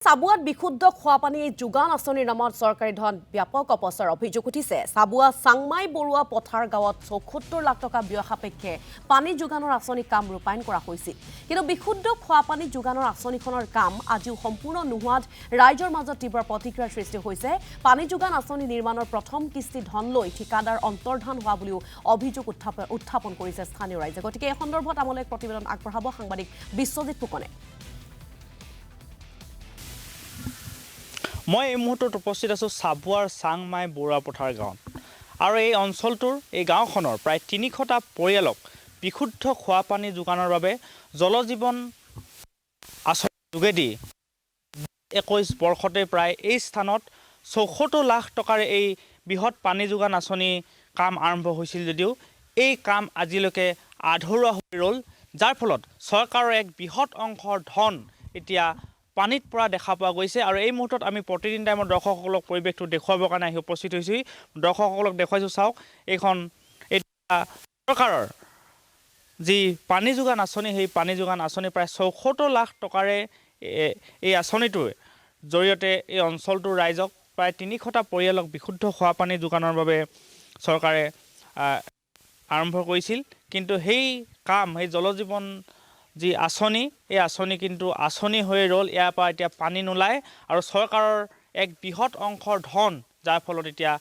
চাবুৱাত বিশুদ্ধ খোৱাপানী যোগান আঁচনিৰ নামত চৰকাৰী ধন ব্যাপক অপচয়ৰ অভিযোগ উঠিছে। চাবুৱা চাংমাই বৰুৱা পথাৰ গাঁৱত ৭৪ লাখ টকা ব্যয় সাপেক্ষে পানী যোগানৰ আঁচনি কাম ৰূপায়ণ কৰা হৈছিল। কিন্তু বিশুদ্ধ খোৱাপানী যোগানৰ আঁচনিখনৰ কাম আজিও সম্পূৰ্ণ নোহোৱাত ৰাইজৰ মাজত তীব্ৰ প্ৰতিক্ৰিয়াৰ সৃষ্টি হৈছে। পানী যোগান আঁচনি নিৰ্মাণৰ প্ৰথম কিস্তি ধন লৈ ঠিকাদাৰ অন্তৰ্ধান হোৱা বুলিও অভিযোগ উত্থাপন কৰিছে স্থানীয় ৰাইজে। গতিকে এই সন্দৰ্ভত আমালৈ প্ৰতিবেদন আগবঢ়াব সাংবাদিক বিশ্বজিৎ ফুকনে। মই এই মুহূৰ্তত উপস্থিত আছোঁ চাবুৱাৰ চাংমাই বৰুৱা পথাৰ গাঁৱত। আৰু এই অঞ্চলটোৰ এই গাঁওখনৰ প্ৰায় ৩০০টা পৰিয়ালক বিশুদ্ধ খোৱাপানী যোগানৰ বাবে জল জীৱন আঁচনিৰ যোগেদি ২০২১ বৰ্ষতে প্ৰায় এই স্থানত ৭৪ লাখ টকাৰ এই বৃহৎ পানী যোগান আঁচনি কাম আৰম্ভ হৈছিল যদিও এই কাম আজিলৈকে আধৰুৱা হৈ ৰ'ল, যাৰ ফলত চৰকাৰৰ এক বৃহৎ অংশৰ ধন এতিয়া পানীত পৰা দেখা পোৱা গৈছে। আৰু এই মুহূৰ্তত আমি প্ৰতিদিন টাইমত দৰ্শকসকলক পৰিৱেশটো দেখুৱাবৰ কাৰণে আহি উপস্থিত হৈছোঁ। দৰ্শকসকলক দেখুৱাইছোঁ, চাওক এইখন এতিয়া চৰকাৰৰ যি পানী যোগান আঁচনি, সেই পানী যোগান আঁচনি প্ৰায় ৭৪ লাখ টকাৰে এই আঁচনিটোৰ জৰিয়তে এই অঞ্চলটোৰ ৰাইজক প্ৰায় ৩০০টা পৰিয়ালক বিশুদ্ধ খোৱাপানী যোগানৰ বাবে চৰকাৰে আৰম্ভ কৰিছিল। কিন্তু সেই কাম, সেই জল জীৱন যি আঁচনি, এই আঁচনি কিন্তু আঁচনি হৈ ৰ'ল। ইয়াৰ পৰা এতিয়া পানী নোলায় আৰু চৰকাৰৰ এক বৃহৎ অংশৰ ধন, যাৰ ফলত এতিয়া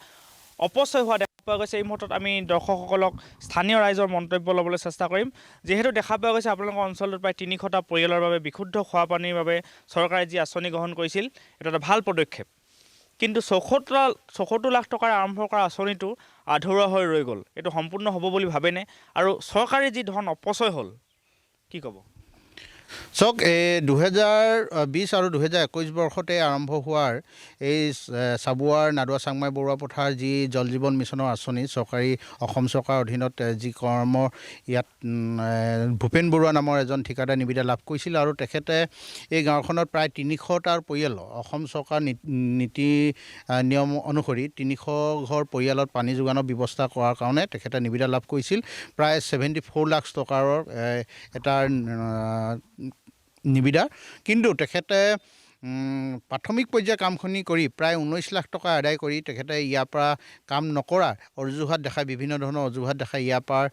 অপচয় হোৱা দেখা পোৱা গৈছে। এই মুহূৰ্তত আমি দৰ্শকসকলক স্থানীয় ৰাইজৰ মন্তব্য ল'বলৈ চেষ্টা কৰিম। যিহেতু দেখা পোৱা গৈছে আপোনালোকৰ অঞ্চলটোত প্ৰায় ৩০০টা পৰিয়ালৰ বাবে বিশুদ্ধ খোৱাপানীৰ বাবে চৰকাৰে যি আঁচনি গ্ৰহণ কৰিছিল, এইটো এটা ভাল পদক্ষেপ। কিন্তু ৭৪ লাখ টকাৰ আৰম্ভ কৰা আঁচনিটো আধৰুৱা হৈ ৰৈ গ'ল। এইটো সম্পূৰ্ণ হ'ব বুলি ভাবেনে? আৰু চৰকাৰী যি ধন অপচয় হ'ল, কি ক'ব? চাওক, এই ২০২০ আৰু ২০২১ বৰ্ষতে আৰম্ভ হোৱাৰ এই চাবুৱাৰ নাডুৱা চাংমাই বৰুৱা পথাৰ যি জল জীৱন মিছনৰ আঁচনি, চৰকাৰী অসম চৰকাৰৰ অধীনত যি কৰ্ম, ইয়াত ভূপেন বৰুৱা নামৰ এজন ঠিকাদাৰ নিবিদা লাভ কৰিছিল। আৰু তেখেতে এই গাঁওখনত প্ৰায় ৩০০টাৰ পৰিয়াল, অসম চৰকাৰ নীতি নিয়ম অনুসৰি ৩০০ ঘৰ পৰিয়ালত পানী যোগানৰ ব্যৱস্থা কৰাৰ কাৰণে তেখেতে নিবিদা লাভ কৰিছিল। প্ৰায় ৭৪ লাখ টকাৰ এটা নিবিদা। কিন্তু তেখেতে প্ৰাথমিক পৰ্যায়ৰ কামখিনি কৰি প্ৰায় ১৯ লাখ টকা আদায় কৰি তেখেতে ইয়াৰ পৰা কাম নকৰাৰ অজুহাত দেখাই, বিভিন্ন ধৰণৰ অজুহাত দেখাই ইয়াৰ পৰা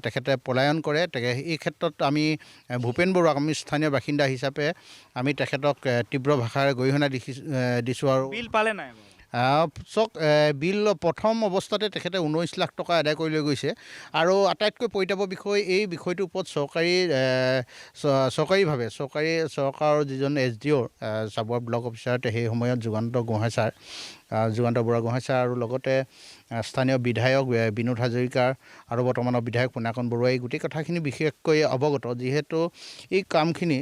তেখেতে পলায়ন কৰে। এই ক্ষেত্ৰত আমি ভূপেন বৰুৱাক, আমি স্থানীয় বাসিন্দা হিচাপে আমি তেখেতক তীব্ৰ ভাষাৰে গৰিহণা দিছোঁ। আৰু বিল পালে নাই? চাওক, বিল প্ৰথম অৱস্থাতে তেখেতে ১৯ লাখ টকা আদায় কৰি লৈ গৈছে। আৰু আটাইতকৈ পৰিতাপৰ বিষয়, এই বিষয়টোৰ ওপৰত চৰকাৰৰ যিজন SDO চাবুৱা ব্লক অফিচাৰ, সেই সময়ত যুগান্ত বৰুৱা গোহাঁই ছাৰ, আৰু লগতে স্থানীয় বিধায়ক বিনোদ হাজৰিকা আৰু বৰ্তমানৰ বিধায়ক পুনাকন বৰুৱাই গোটেই কথাখিনি বিশেষকৈ অৱগত। যিহেতু এই কামখিনি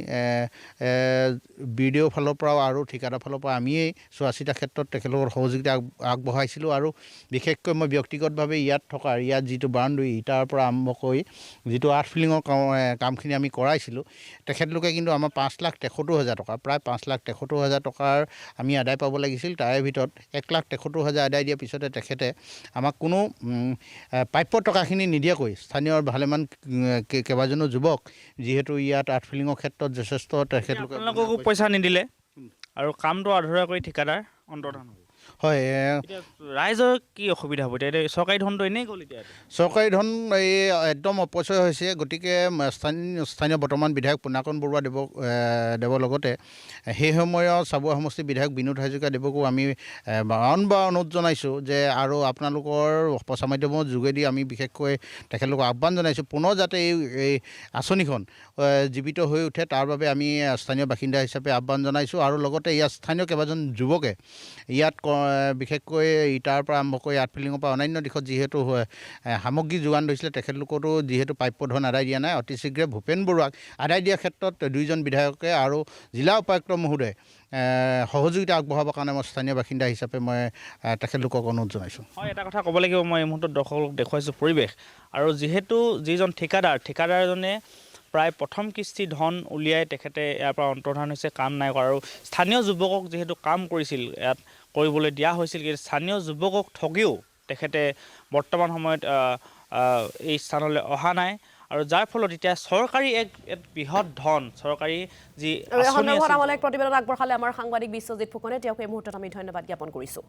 BDO ফালৰ পৰাও আৰু ঠিকাদাৰ ফালৰ পৰা আমিয়েই চোৱা চিতা ক্ষেত্ৰত তেখেতলোকৰ সহযোগিতা আগবঢ়াইছিলোঁ। আৰু বিশেষকৈ মই ব্যক্তিগতভাৱে ইয়াত যিটো বাউণ্ডেৰী, ইটাৰ পৰা আৰম্ভ কৰি যিটো আৰ্ট ফিলিঙৰ কামখিনি আমি কৰাইছিলোঁ, তেখেতলোকে কিন্তু আমাৰ ৫,৭৩,০০০ টকা, প্ৰায় ৫,৭৩,০০০ টকাৰ আমি আদায় পাব লাগিছিল। তাৰে ভিতৰত ১,৭৩,০০০ আদায় দিয়াৰ পিছতে তেখেতে আমাক কোনো প্ৰাপ্য টকাখিনি নিদিয়াকৈ, স্থানীয় ভালেমান কেইবাজনো যুৱক, যিহেতু ইয়াত আৰ্ট ফিলিঙৰ ক্ষেত্ৰত যথেষ্ট তেখেতলোকে পইচা নিদিলে আৰু কামটো আধৰুৱা কৰি ঠিকাদাৰ অন্তৰ্ধান হ'ল। হয়, ৰাইজৰ কি অসুবিধা হ'ব এতিয়া? চৰকাৰী ধনটো এনেই গ'ল। এতিয়া চৰকাৰী ধন এই একদম অপচয় হৈছে। গতিকে স্থানীয় বৰ্তমান বিধায়ক পুনাকন বৰুৱা দেৱৰ লগতে সেই সময়ত চাবুৱা সমষ্টিৰ বিধায়ক বিনোদ হাজৰিকা দেৱকো আমি বাৰম্বাৰ অনুৰোধ জনাইছোঁ যে, আৰু আপোনালোকৰ প্ৰচাৰ মাধ্যমৰ যোগেদি আমি বিশেষকৈ তেখেতলোকক আহ্বান জনাইছোঁ, পুনৰ যাতে এই আঁচনিখন জীৱিত হৈ উঠে, তাৰ বাবে আমি স্থানীয় বাসিন্দা হিচাপে আহ্বান জনাইছোঁ। আৰু লগতে ইয়াত স্থানীয় কেইবাজন যুৱকে ইয়াত বিশেষকৈ ইটাৰ পৰা আৰম্ভ কৰি আৰ্ট ফিলিঙৰ পৰা অন্যান্য দিশত যিহেতু সামগ্ৰী যোগান ধৰিছিলে, তেখেতলোকতো যিহেতু প্ৰাপ্য ধন আদায় দিয়া নাই, অতি শীঘ্ৰে ভূপেন বৰুৱাক আদায় দিয়াৰ ক্ষেত্ৰত দুইজন বিধায়কে আৰু জিলা উপায়ুক্ত মহোদয়ে সহযোগিতা আগবঢ়াবৰ কাৰণে মই স্থানীয় বাসিন্দা হিচাপে মই তেখেতলোকক অনুৰোধ জনাইছোঁ। হয়, এটা কথা ক'ব লাগিব, মই এই মুহূৰ্তত দৰ্শকক দেখুৱাইছোঁ পৰিৱেশ। আৰু যিহেতু যিজন ঠিকাদাৰজনে প্ৰায় প্ৰথম কিস্তি ধন উলিয়াই তেখেতে ইয়াৰ পৰা অন্তৰ্ধান হৈছে, কাম নাই কৰা। আৰু স্থানীয় যুৱকক যিহেতু কাম কৰিছিল, ইয়াত কৰিবলৈ দিয়া হৈছিল, কিন্তু স্থানীয় যুৱকক ঠগিও তেখেতে বৰ্তমান সময়ত এই স্থানলৈ অহা নাই। আৰু যাৰ ফলত এতিয়া চৰকাৰী এক বৃহৎ ধন চৰকাৰী যি আৰু এই আঁচনি সন্দৰ্ভত আছিল আমালৈ এক প্ৰতিবেদন আগবঢ়ালে আমাৰ সাংবাদিক বিশ্বজিৎ ফুকনে তেওঁক এই মুহূৰ্তত আমি ধন্যবাদ জ্ঞাপন কৰিছোঁ